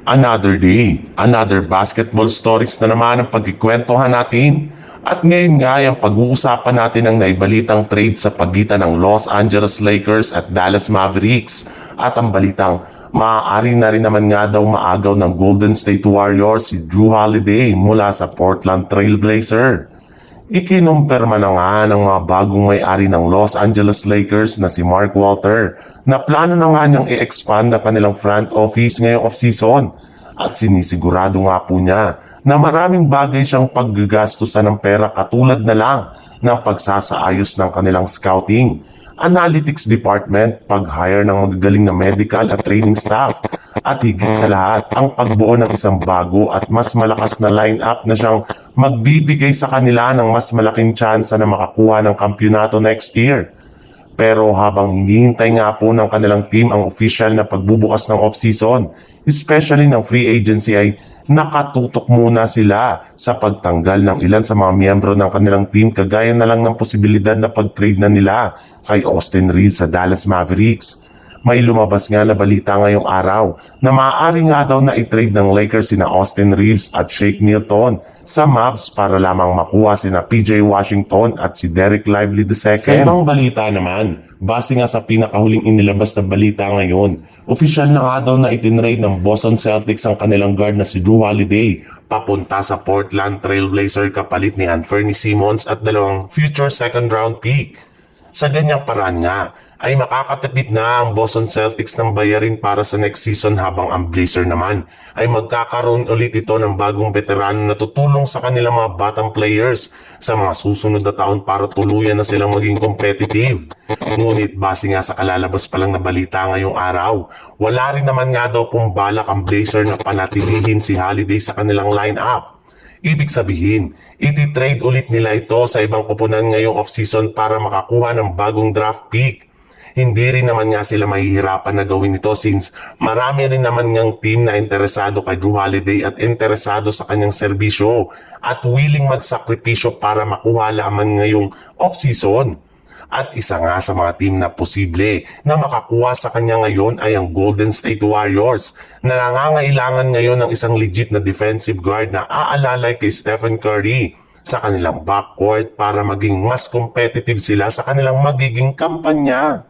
Another day, another basketball stories na naman ang pagkikwentuhan natin. At ngayon nga ang pag-uusapan natin ang naibalitang trade sa pagitan ng Los Angeles Lakers at Dallas Mavericks. At ang balitang maaari na rin naman nga daw maagaw ng Golden State Warriors si Jrue Holiday mula sa Portland Trail Blazer. Ikinumpirma na nga ng mga bagong may-ari ng Los Angeles Lakers na si Mark Walter na plano na nga niyang i-expand ang kanilang front office ngayong off-season at sinisigurado nga po niya na maraming bagay siyang paggagastusan ng pera katulad na lang ng pagsasaayos ng kanilang scouting, analytics department, pag-hire ng magagaling na medical at training staff, at higit sa lahat ang pagbuo ng isang bago at mas malakas na lineup na siyang magbibigay sa kanila ng mas malaking tsansa na makakuha ng kampyonato next year. Pero habang hinihintay nga po ng kanilang team ang official na pagbubukas ng off-season, especially ng free agency, ay nakatutok muna sila sa pagtanggal ng ilan sa mga miyembro ng kanilang team kagaya na lang ng posibilidad na pag-trade na nila kay Austin Reeves sa Dallas Mavericks. May lumabas nga na balita ngayong araw na maaari nga daw na i-trade ng Lakers sina Austin Reeves at Shake Milton sa Mavs para lamang makuha sina PJ Washington at si Derek Lively II. Sa ibang balita naman, base nga sa pinakahuling inilabas na balita ngayon, opisyal na nga daw na itinrade ng Boston Celtics ang kanilang guard na si Jrue Holiday papunta sa Portland Trail Blazer kapalit ni Anthony Simmons at dalawang future second round pick. Sa ganyang paraan nga, ay makakatipid na ang Boston Celtics ng bayarin para sa next season habang ang Blazer naman ay magkakaroon ulit ito ng bagong veterano na tutulong sa kanilang mga batang players sa mga susunod na taon para tuluyan na silang maging competitive. Ngunit base nga sa kalalabas pa lang na balita ngayong araw, wala rin naman nga daw pong balak ang Blazer na panatilihin si Holiday sa kanilang lineup. Ibig sabihin, iti-trade ulit nila ito sa ibang koponan ngayong off-season para makakuha ng bagong draft pick. Hindi rin naman nga sila mahihirapan na gawin ito since marami rin naman ngang team na interesado kay Jrue Holiday at interesado sa kanyang serbisyo at willing magsakripisyo para makuha lamang ngayong off-season. At isa nga sa mga team na posible na makakuha sa kanya ngayon ay ang Golden State Warriors na nangangailangan ngayon ng isang legit na defensive guard na aalalay kay Stephen Curry sa kanilang backcourt para maging mas competitive sila sa kanilang magiging kampanya.